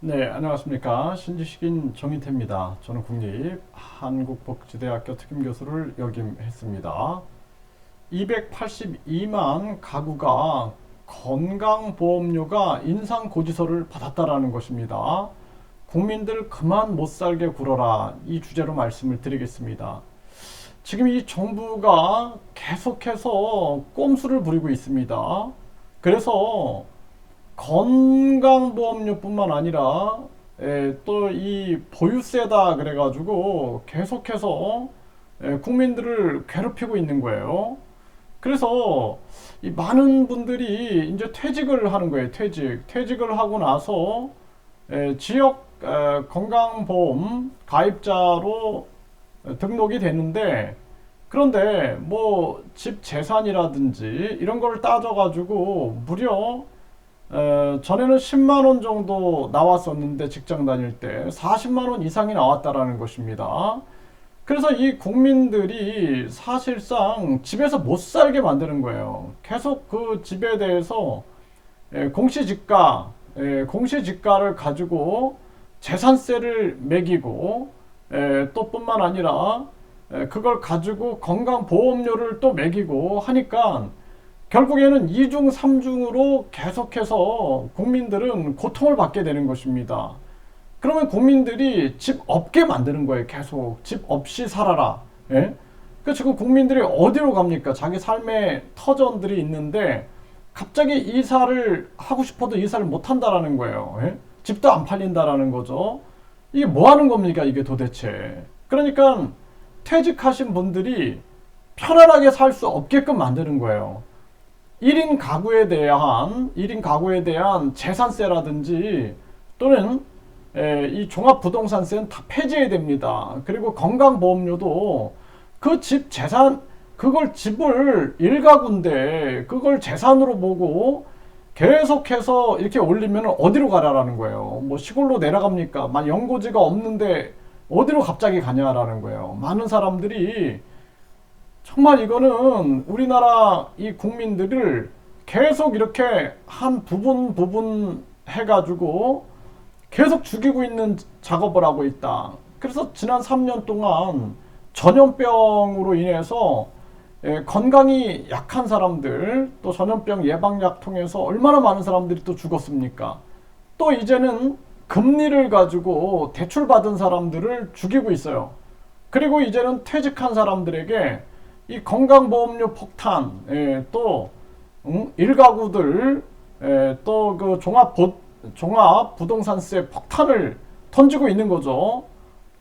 네, 안녕하십니까. 신지식인 정인태입니다. 저는 국립한국복지대학교 특임교수를 역임했습니다. 282만 가구가 건강보험료가 인상고지서를 받았다라는 것입니다. 국민들 그만 못살게 굴어라, 이 주제로 말씀을 드리겠습니다. 지금 이 정부가 계속해서 꼼수를 부리고 있습니다. 그래서 건강보험료뿐만 아니라 또 이 보유세다 그래가지고 계속해서 국민들을 괴롭히고 있는 거예요. 그래서 이 많은 분들이 이제 퇴직을 하는 거예요. 퇴직을 하고 나서 지역 건강보험 가입자로 등록이 됐는데, 그런데 뭐 집 재산이라든지 이런 걸 따져가지고 무려 전에는 10만 원 정도 나왔었는데 직장 다닐 때 40만 원 이상이 나왔다라는 것입니다. 그래서 이 국민들이 사실상 집에서 못 살게 만드는 거예요. 계속 그 집에 대해서 공시지가, 공시지가를 가지고 재산세를 매기고, 또 뿐만 아니라 그걸 가지고 건강보험료를 또 매기고 하니까 결국에는 2중, 3중으로 계속해서 국민들은 고통을 받게 되는 것입니다. 그러면 국민들이 집 없게 만드는 거예요. 계속 집 없이 살아라. 예? 그 지금 국민들이 어디로 갑니까? 자기 삶의 터전들이 있는데 갑자기 이사를 하고 싶어도 이사를 못 한다라는 거예요. 예? 집도 안 팔린다라는 거죠. 이게 뭐 하는 겁니까? 이게 도대체. 그러니까 퇴직하신 분들이 편안하게 살 수 없게끔 만드는 거예요. 1인 가구에 대한 재산세라든지 또는 이 종합부동산세는 다 폐지해야 됩니다. 그리고 건강보험료도 그 집 재산, 그걸 집을 1가구인데 그걸 재산으로 보고 계속해서 이렇게 올리면 어디로 가라라는 거예요. 뭐 시골로 내려갑니까? 만 연고지가 없는데 어디로 갑자기 가냐라는 거예요. 많은 사람들이 정말 이거는 우리나라 이 국민들을 계속 이렇게 한 부분 해가지고 계속 죽이고 있는 작업을 하고 있다. 그래서 지난 3년 동안 전염병으로 인해서 건강이 약한 사람들, 또 전염병 예방약 통해서 얼마나 많은 사람들이 또 죽었습니까? 또 이제는 금리를 가지고 대출받은 사람들을 죽이고 있어요. 그리고 이제는 퇴직한 사람들에게 이 건강보험료 폭탄, 또 일가구들, 또 그 종합부동산세 폭탄을 던지고 있는 거죠.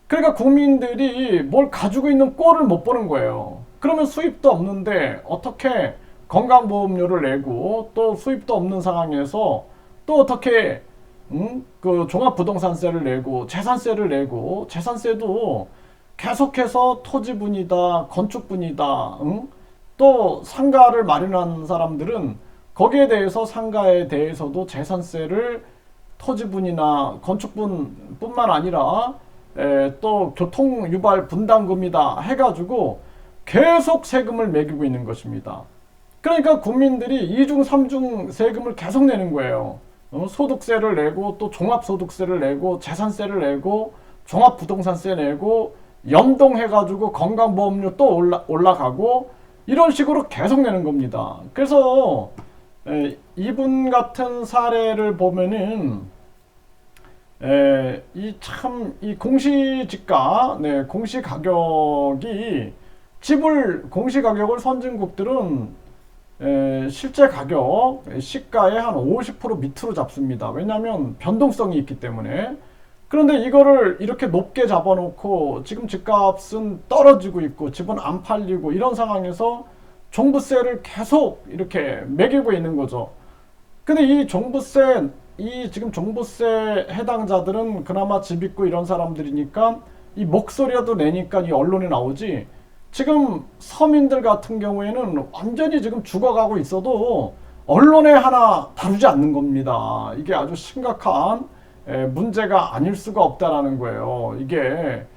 그러니까 국민들이 뭘 가지고 있는 꼴을 못 보는 거예요. 그러면 수입도 없는데 어떻게 건강보험료를 내고, 또 수입도 없는 상황에서 또 어떻게 그 종합부동산세를 내고 재산세를 내고, 재산세도 계속해서 토지분이다, 건축분이다, 또 상가를 마련한 사람들은 거기에 대해서 상가에 대해서도 재산세를 토지분이나 건축분뿐만 아니라 또 교통유발 분담금이다 해가지고 계속 세금을 매기고 있는 것입니다. 그러니까 국민들이 2중, 3중 세금을 계속 내는 거예요. 소득세를 내고, 또 종합소득세를 내고, 재산세를 내고, 종합부동산세 내고, 연동해가지고 건강보험료 또 올라가고, 이런 식으로 계속 내는 겁니다. 그래서 이분 같은 사례를 보면은 이 공시지가, 공시가격이, 공시가격을 선진국들은 실제 가격, 시가의 한 50% 밑으로 잡습니다. 왜냐하면 변동성이 있기 때문에. 그런데 이거를 이렇게 높게 잡아놓고 지금 집값은 떨어지고 있고 집은 안 팔리고 이런 상황에서 종부세를 계속 이렇게 매기고 있는 거죠. 근데 이 지금 종부세 해당자들은 그나마 집 있고 이런 사람들이니까 이 목소리라도 내니까 이 언론에 나오지, 지금 서민들 같은 경우에는 완전히 지금 죽어가고 있어도 언론에 하나 다루지 않는 겁니다. 이게 아주 심각한 문제가 아닐 수가 없다라는 거예요. 이게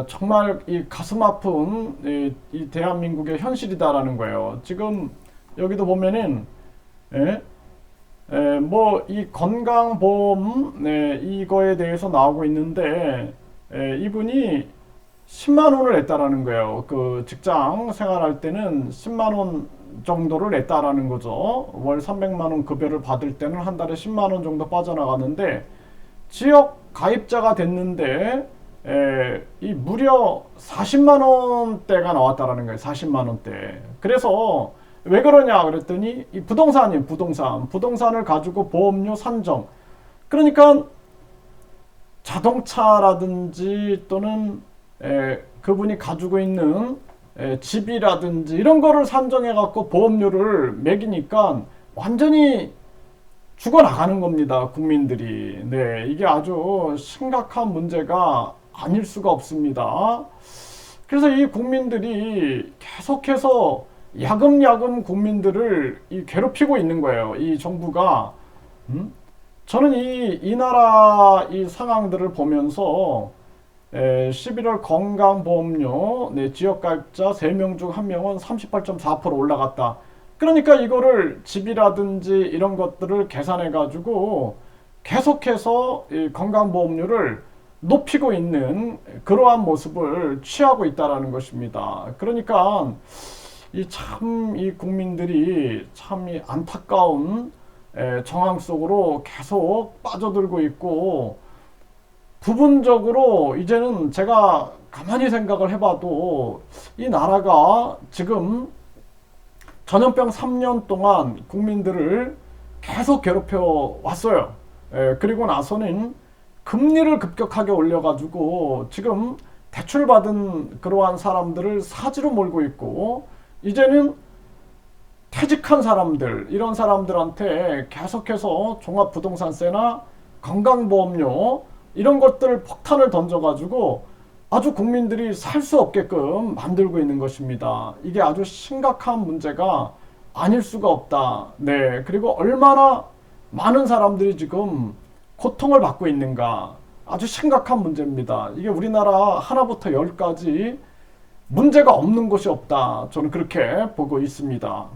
정말 이 가슴 아픈 이 대한민국의 현실이다라는 거예요. 지금 여기도 보면은 뭐 이 건강보험 이거에 대해서 나오고 있는데 이분이 10만 원을 냈다라는 거예요. 그 직장 생활할 때는 10만 원 정도를 냈다라는 거죠. 월 300만 원 급여를 받을 때는 한 달에 10만 원 정도 빠져나가는데 지역 가입자가 됐는데 이 무려 40만 원대가 나왔다라는 거예요. 40만 원대. 그래서 왜 그러냐 그랬더니 이 부동산이에요. 부동산을 가지고 보험료 산정. 그러니까 자동차라든지 또는 그분이 가지고 있는 집이라든지 이런 거를 산정해 갖고 보험료를 매기니까 완전히 죽어나가는 겁니다. 국민들이. 네, 이게 아주 심각한 문제가 아닐 수가 없습니다. 그래서 이 국민들이 계속해서 야금야금 국민들을 괴롭히고 있는 거예요. 이 정부가. 저는 이 나라 이 상황들을 보면서 11월 건강보험료 지역가입자 3명 중 1명은 38.4% 올라갔다. 그러니까 이거를 집이라든지 이런 것들을 계산해 가지고 계속해서 이 건강보험료를 높이고 있는 그러한 모습을 취하고 있다라는 것입니다. 그러니까 이 국민들이 참 이 안타까운 정황 속으로 계속 빠져들고 있고, 부분적으로 이제는 제가 가만히 생각을 해봐도 이 나라가 지금 전염병 3년 동안 국민들을 계속 괴롭혀 왔어요. 그리고 나서는 금리를 급격하게 올려가지고 지금 대출받은 그러한 사람들을 사지로 몰고 있고, 이제는 퇴직한 사람들, 이런 사람들한테 계속해서 종합부동산세나 건강보험료 이런 것들을 폭탄을 던져가지고 아주 국민들이 살 수 없게끔 만들고 있는 것입니다. 이게 아주 심각한 문제가 아닐 수가 없다. 네. 그리고 얼마나 많은 사람들이 지금 고통을 받고 있는가. 아주 심각한 문제입니다. 이게 우리나라 하나부터 열까지 문제가 없는 곳이 없다. 저는 그렇게 보고 있습니다.